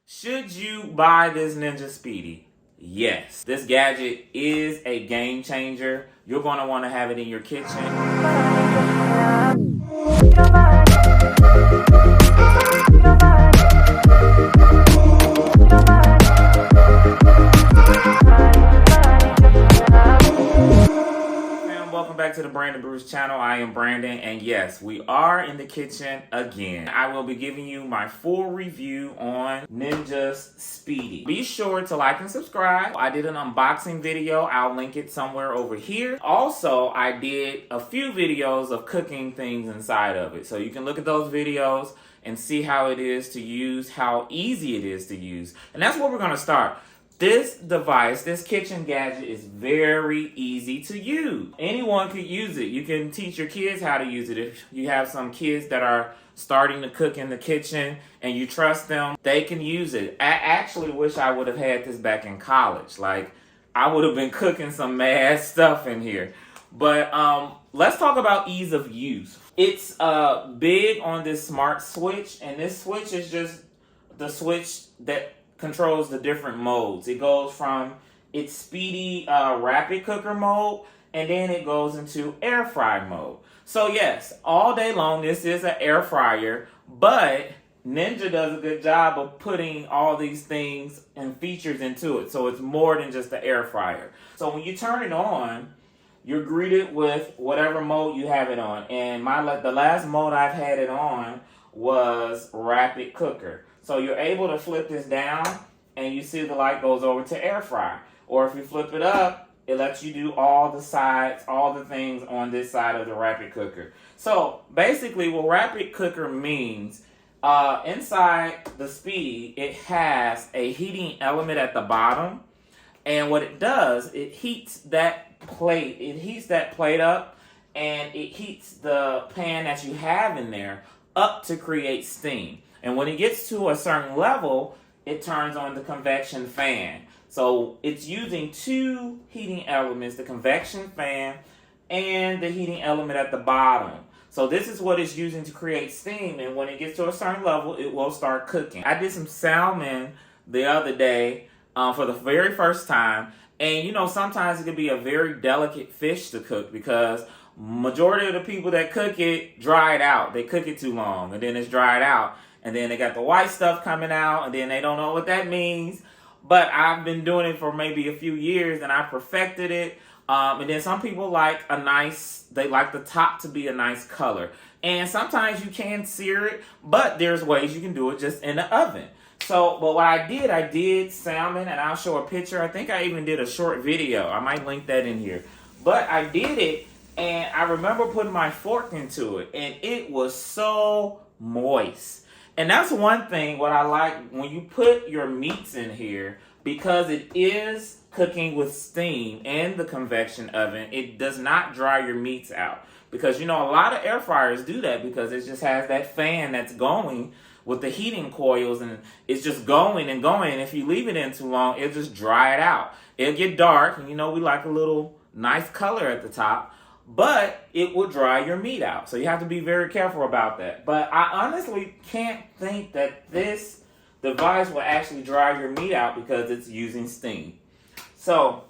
Should you buy this Ninja Speedi? Yes. This gadget is a game changer. You're going to want to have it in your kitchen. Welcome back to the Brandon Brews channel. I am Brandon, and yes, we are in the kitchen again. I will be giving you my full review on Ninja's Speedi. Be sure to like and subscribe. I did an unboxing video. I'll link it somewhere over here. Also, I did a few videos of cooking things inside of it. So you can look at those videos and see how it is to use, how easy it is to use. And that's where we're going to start. This device, this kitchen gadget, is very easy to use. Anyone could use it. You can teach your kids how to use it. If you have some kids that are starting to cook in the kitchen and you trust them, they can use it. I actually wish I would have had this back in college. Like, I would have been cooking some mad stuff in here. But let's talk about ease of use. It's big on this smart switch, and this switch is just the switch that controls the different modes. It goes from its Speedi rapid cooker mode, and then it goes into air fry mode. So yes, all day long this is an air fryer, but Ninja does a good job of putting all these things and features into it. So it's more than just the air fryer. So when you turn it on, you're greeted with whatever mode you have it on. And the last mode I've had it on was rapid cooker. So you're able to flip this down and you see the light goes over to air fry. Or if you flip it up, it lets you do all the sides, all the things on this side of the rapid cooker. So basically what rapid cooker means, inside the Speedi, it has a heating element at the bottom. And what it does, it heats that plate. It heats that plate up, and it heats the pan that you have in there up to create steam. And when it gets to a certain level, it turns on the convection fan. So it's using two heating elements, the convection fan and the heating element at the bottom. So this is what it's using to create steam. And when it gets to a certain level, it will start cooking. I did some salmon the other day for the very first time. And you know, sometimes it can be a very delicate fish to cook because majority of the people that cook it dry it out. They cook it too long and then it's dried out. And then they got the white stuff coming out, and then they don't know what that means. But I've been doing it for maybe a few years, and I perfected it. And then some people like they like the top to be a nice color. And sometimes you can sear it, but there's ways you can do it just in the oven. So, but what I did salmon, and I'll show a picture. I think I even did a short video. I might link that in here. But I did it, and I remember putting my fork into it, and it was so moist. And that's one thing what I like when you put your meats in here, because it is cooking with steam and the convection oven, it does not dry your meats out. Because, you know, a lot of air fryers do that because it just has that fan that's going with the heating coils, and it's just going and going. And if you leave it in too long, it'll just dry it out. It'll get dark, and you know, we like a little nice color at the top. But it will dry your meat out. So you have to be very careful about that. But I honestly can't think that this device will actually dry your meat out because it's using steam. So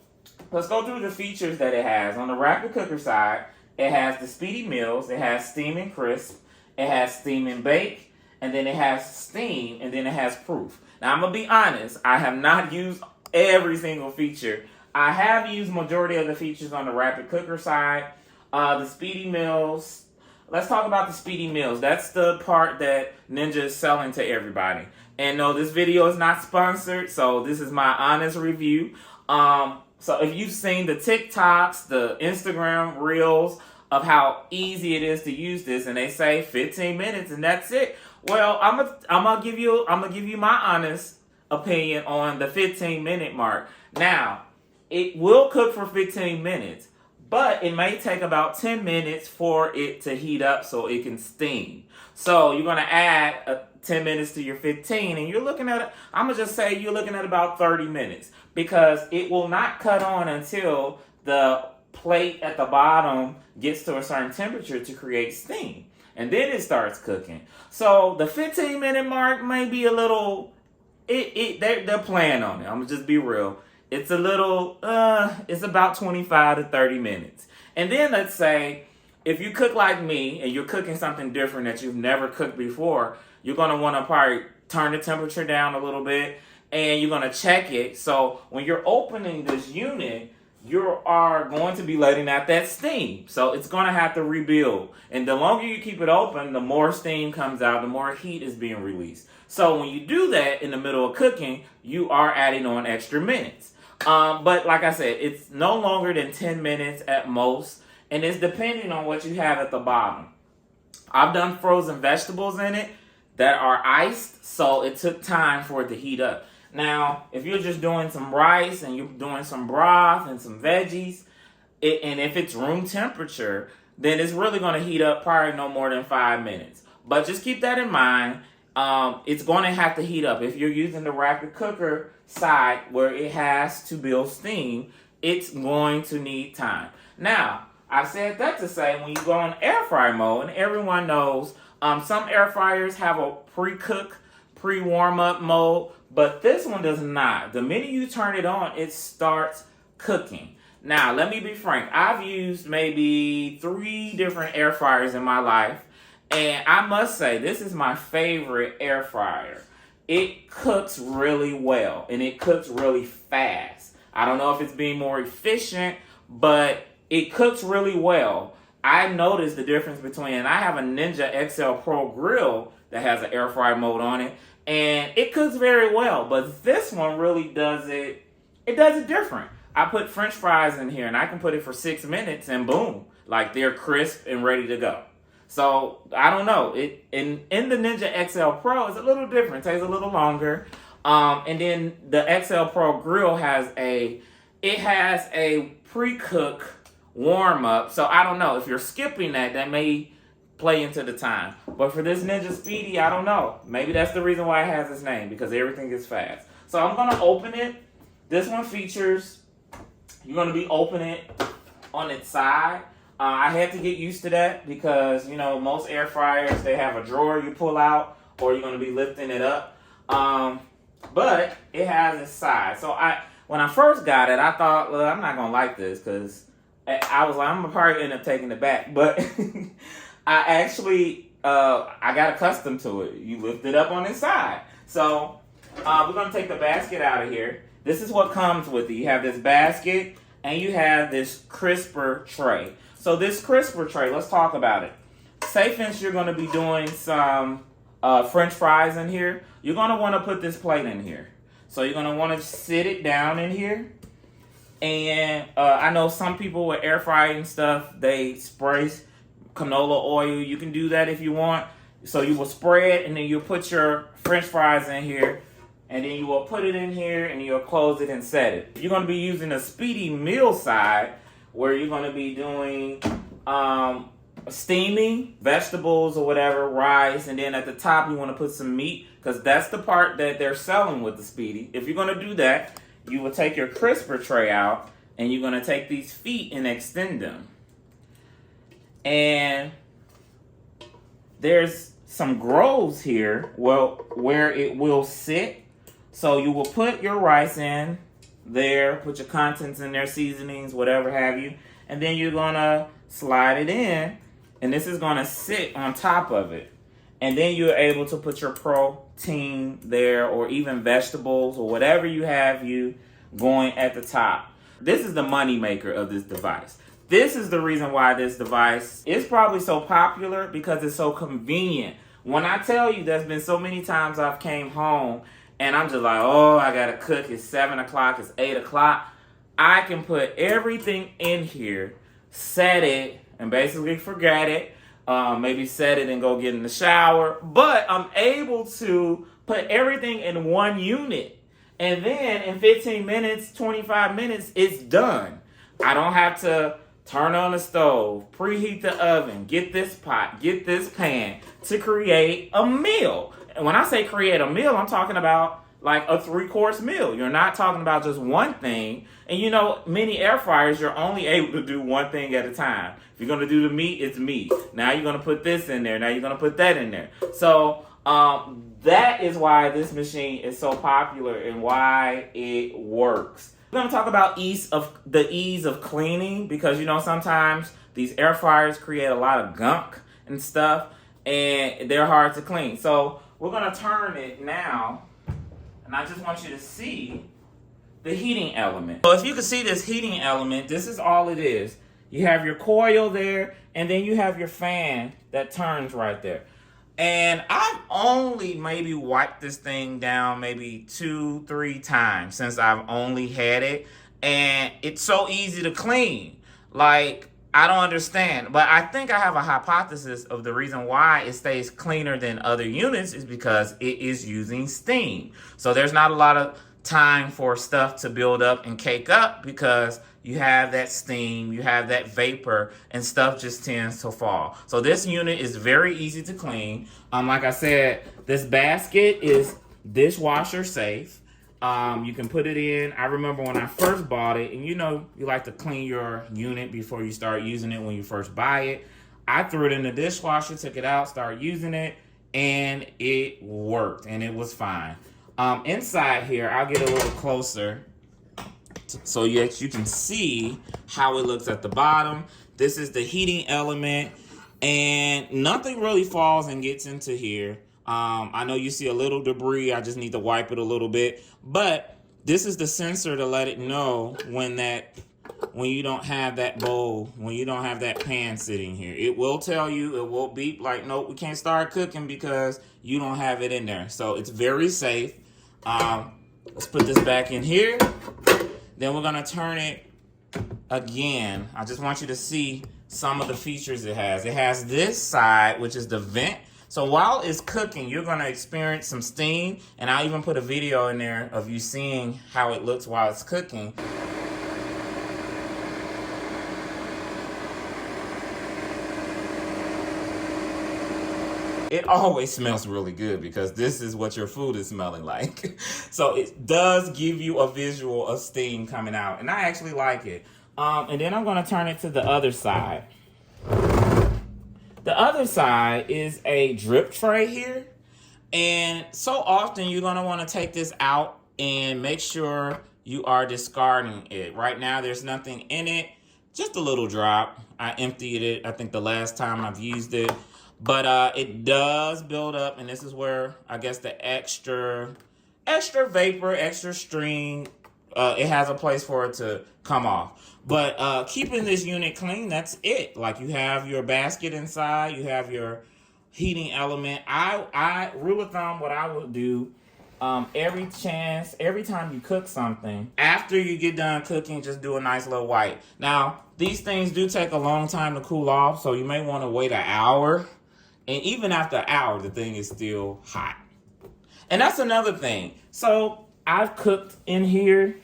let's go through the features that it has. On the rapid cooker side, it has the Speedi meals. It has steam and crisp. It has steam and bake. And then it has steam. And then it has proof. Now I'm going to be honest. I have not used every single feature. I have used majority of the features on the rapid cooker side. The Speedi meals. Let's talk about the Speedi meals. That's the part that Ninja is selling to everybody. And no, this video is not sponsored, so this is my honest review. So if you've seen the TikToks, the Instagram reels of how easy it is to use this, and they say 15 minutes and that's it. Well, I'm gonna give you my honest opinion on the 15-minute mark. Now, it will cook for 15 minutes. But it may take about 10 minutes for it to heat up so it can steam. So you're going to add 10 minutes to your 15, and you're looking at, I'm going to just say you're looking at about 30 minutes. Because it will not cut on until the plate at the bottom gets to a certain temperature to create steam. And then it starts cooking. So the 15-minute mark may be a little they're playing on it. I'm gonna just be real. It's a little, it's about 25 to 30 minutes. And then let's say, if you cook like me and you're cooking something different that you've never cooked before, you're gonna wanna probably turn the temperature down a little bit and you're gonna check it. So when you're opening this unit, you are going to be letting out that steam. So it's going to have to rebuild. And the longer you keep it open, the more steam comes out, the more heat is being released. So when you do that in the middle of cooking, you are adding on extra minutes. But like I said, it's no longer than 10 minutes at most. And it's depending on what you have at the bottom. I've done frozen vegetables in it that are iced, so it took time for it to heat up. Now, if you're just doing some rice and you're doing some broth and some veggies, and if it's room temperature, then it's really going to heat up probably no more than 5 minutes. But just keep that in mind. It's going to have to heat up. If you're using the rapid cooker side where it has to build steam, it's going to need time. Now, I said that to say when you go on air fry mode, and everyone knows some air fryers have a pre-cook, pre-warm-up mode, but this one does not. The minute you turn it on, it starts cooking. Now, let me be frank. I've used maybe 3 different air fryers in my life, and I must say, this is my favorite air fryer. It cooks really well, and it cooks really fast. I don't know if it's being more efficient, but it cooks really well. I noticed the difference between, and I have a Ninja XL Pro grill that has an air fry mode on it, and it cooks very well, but this one really does it different. I put French fries in here, and I can put it for 6 minutes, and boom, like they're crisp and ready to go. So, I don't know. In the Ninja XL Pro, it's a little different. It takes a little longer. And then the XL Pro grill has a pre-cook warm-up. So, I don't know. If you're skipping that may play into the time. But for this Ninja Speedi, I don't know. Maybe that's the reason why it has its name, because everything is fast. So I'm going to open it. This one features, you're going to be opening it on its side. I had to get used to that because, you know, most air fryers, they have a drawer you pull out or you're going to be lifting it up. But it has its side. So when I first got it, I thought, well, I'm not going to like this because I was like, I'm going to probably end up taking it back. But I actually, I got accustomed to it. You lift it up on its side. So we're going to take the basket out of here. This is what comes with it. You have this basket and you have this crisper tray. So this crisper tray, let's talk about it. Say, for instance, you're going to be doing some French fries in here. You're going to want to put this plate in here. So you're going to want to sit it down in here. And I know some people with air frying stuff, they spray canola oil. You can do that if you want. So you will spray it and then you'll put your French fries in here. And then you will put it in here and you'll close it and set it. You're going to be using a Speedi meal side where you're going to be doing steaming vegetables or whatever, rice. And then at the top you want to put some meat because that's the part that they're selling with the Speedi. If you're going to do that, you will take your crisper tray out and you're going to take these feet and extend them. And there's some grooves here where it will sit. So you will put your rice in there, put your contents in there, seasonings, whatever have you. And then you're going to slide it in. And this is going to sit on top of it. And then you're able to put your protein there or even vegetables or whatever you have you going at the top. This is the money maker of this device. This is the reason why this device is probably so popular because it's so convenient. When I tell you there's been so many times I've came home and I'm just like, oh, I got to cook. It's 7 o'clock. It's 8 o'clock. I can put everything in here, set it, and basically forget it. Maybe set it and go get in the shower. But I'm able to put everything in one unit. And then in 15 minutes, 25 minutes, it's done. I don't have to turn on the stove, preheat the oven, get this pot, get this pan to create a meal. And when I say create a meal, I'm talking about like a 3-course meal. You're not talking about just one thing. And you know, many air fryers, you're only able to do one thing at a time. If you're going to do the meat, it's meat. Now you're going to put this in there. Now you're going to put that in there. So That is why this machine is so popular and why it works. We're going to talk about the ease of cleaning, because, you know, sometimes these air fryers create a lot of gunk and stuff, and they're hard to clean. So we're going to turn it now, and I just want you to see the heating element. So if you can see this heating element, this is all it is. You have your coil there, and then you have your fan that turns right there. And I've only maybe wiped this thing down maybe 2-3 times since I've only had it. And it's so easy to clean. Like, I don't understand. But I think I have a hypothesis of the reason why it stays cleaner than other units is because it is using steam. So there's not a lot of time for stuff to build up and cake up because you have that steam, you have that vapor, and stuff just tends to fall. So this unit is very easy to clean. Like I said, this basket is dishwasher safe. You can put it in. I remember when I first bought it, and you know you like to clean your unit before you start using it when you first buy it. I threw it in the dishwasher, took it out, started using it, and it worked, and it was fine. Inside here, I'll get a little closer so that you can see how it looks at the bottom. This is the heating element, and nothing really falls and gets into here. I know you see a little debris. I just need to wipe it a little bit. But this is the sensor to let it know when you don't have that bowl, when you don't have that pan sitting here. It will tell you, it will beep like, nope, we can't start cooking because you don't have it in there. So it's very safe. Let's put this back in here. Then we're gonna turn it again. I just want you to see some of the features it has. It has this side, which is the vent. So while it's cooking, you're gonna experience some steam, and I'll even put a video in there of you seeing how it looks while it's cooking. It always smells really good because this is what your food is smelling like. So it does give you a visual of steam coming out, and I actually like it. And then I'm going to turn it to the other side. The other side is a drip tray here, and so often you're going to want to take this out and make sure you are discarding it. Right now there's nothing in it, just a little drop. I emptied it, I think the last time I've used it. But it does build up, and this is where I guess the extra vapor, extra stream, it has a place for it to come off. But keeping this unit clean, that's it. Like, you have your basket inside, you have your heating element. I rule of thumb, what I would do, every time you cook something, after you get done cooking, just do a nice little wipe. Now, these things do take a long time to cool off, so you may want to wait an hour. And even after an hour, the thing is still hot. And that's another thing. So I've cooked in here,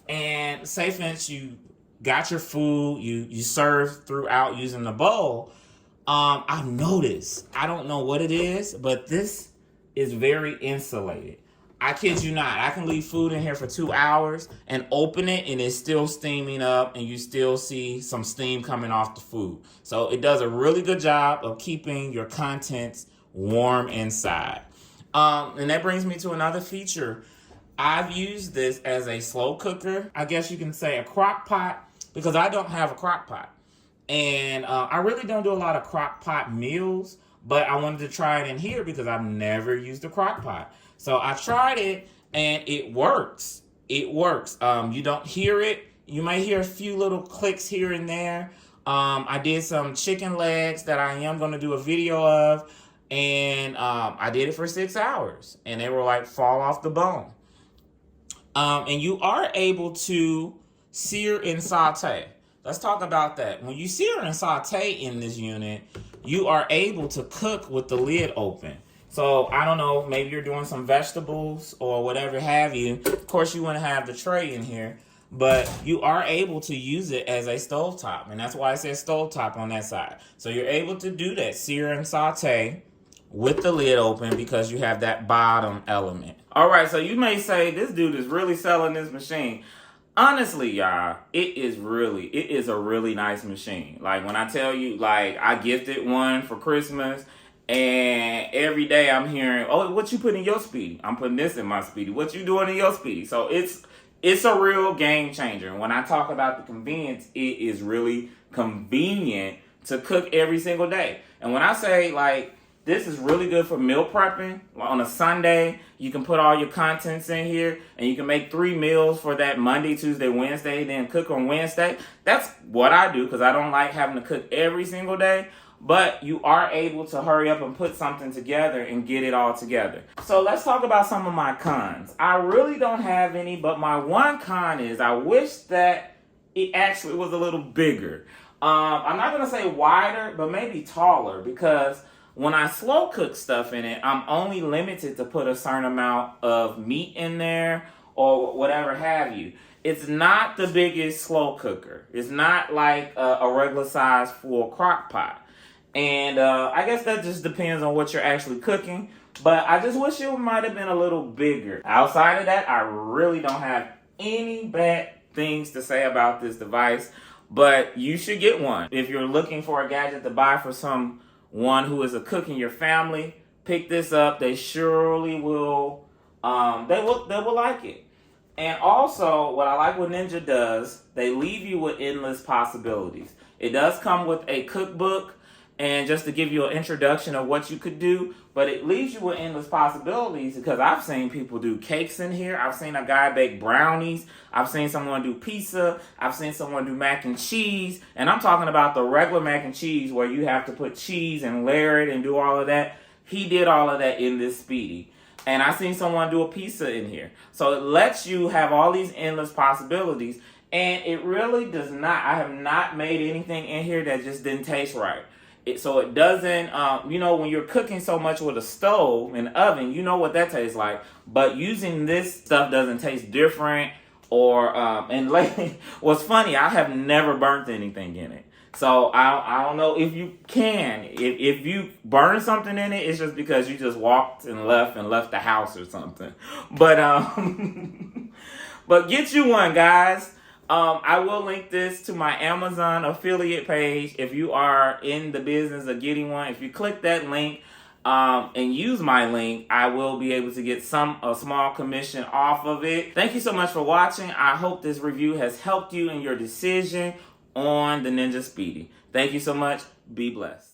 and say for instance you got your food, you serve throughout using the bowl. I've noticed, I don't know what it is, but this is very insulated. I kid you not. I can leave food in here for 2 hours and open it, and it's still steaming up, and you still see some steam coming off the food. So it does a really good job of keeping your contents warm inside. And that brings me to another feature. I've used this as a slow cooker. I guess you can say a crock pot, because I don't have a crock pot. And I really don't do a lot of crock pot meals, but I wanted to try it in here because I've never used a crock pot. So I tried it, and it works. It works. You don't hear it. You may hear a few little clicks here and there. I did some chicken legs that I am going to do a video of, and I did it for 6 hours, and they were like fall off the bone. And you are able to sear and saute. Let's talk about that. When you sear and saute in this unit, you are able to cook with the lid open. So, I don't know, maybe you're doing some vegetables or whatever have you. Of course, you want to have the tray in here, but you are able to use it as a stovetop, and that's why it says stovetop on that side. So, you're able to do that, sear and saute with the lid open because you have that bottom element. All right, so you may say, this dude is really selling this machine. Honestly, y'all, it is a really nice machine. Like, when I tell you, like, I gifted one for Christmas, And every day I'm hearing, oh, what you put in your Speedi? I'm putting this in my Speedi. What you doing in your Speedi? So it's a real game changer. And when I talk about the convenience, it is really convenient to cook every single day. And when I say, like, this is really good for meal prepping. On a Sunday, you can put all your contents in here, and you can make 3 meals for that Monday, Tuesday, Wednesday, then cook on Wednesday. That's what I do, because I don't like having to cook every single day. But you are able to hurry up and put something together and get it all together. So let's talk about some of my cons. I really don't have any, but my one con is I wish that it actually was a little bigger. I'm not going to say wider, but maybe taller, because when I slow cook stuff in it, I'm only limited to put a certain amount of meat in there or whatever have you. It's not the biggest slow cooker. It's not like a regular size full crock pot. And I guess that just depends on what you're actually cooking. But I just wish it might have been a little bigger. Outside of that, I really don't have any bad things to say about this device. But you should get one. If you're looking for a gadget to buy for someone who is a cook in your family, pick this up. They surely will. They will like it. And also, what I like what Ninja does, they leave you with endless possibilities. It does come with a cookbook, and just to give you an introduction of what you could do, but it leaves you with endless possibilities, because I've seen people do cakes in here. I've seen a guy bake brownies. I've seen someone do pizza. I've seen someone do mac and cheese. And I'm talking about the regular mac and cheese where you have to put cheese and layer it and do all of that. He did all of that in this Speedi. And I've seen someone do a pizza in here. So it lets you have all these endless possibilities. And it really does not. I have not made anything in here that just didn't taste right. So it doesn't, when you're cooking so much with a stove and oven, you know what that tastes like. But using this stuff doesn't taste different. And lately, what's funny, I have never burnt anything in it. So I don't know if you can. If you burn something in it, it's just because you just walked and left the house or something. But but get you one, guys. I will link this to my Amazon affiliate page if you are in the business of getting one. If you click that link and use my link, I will be able to get a small commission off of it. Thank you so much for watching. I hope this review has helped you in your decision on the Ninja Speedi. Thank you so much. Be blessed.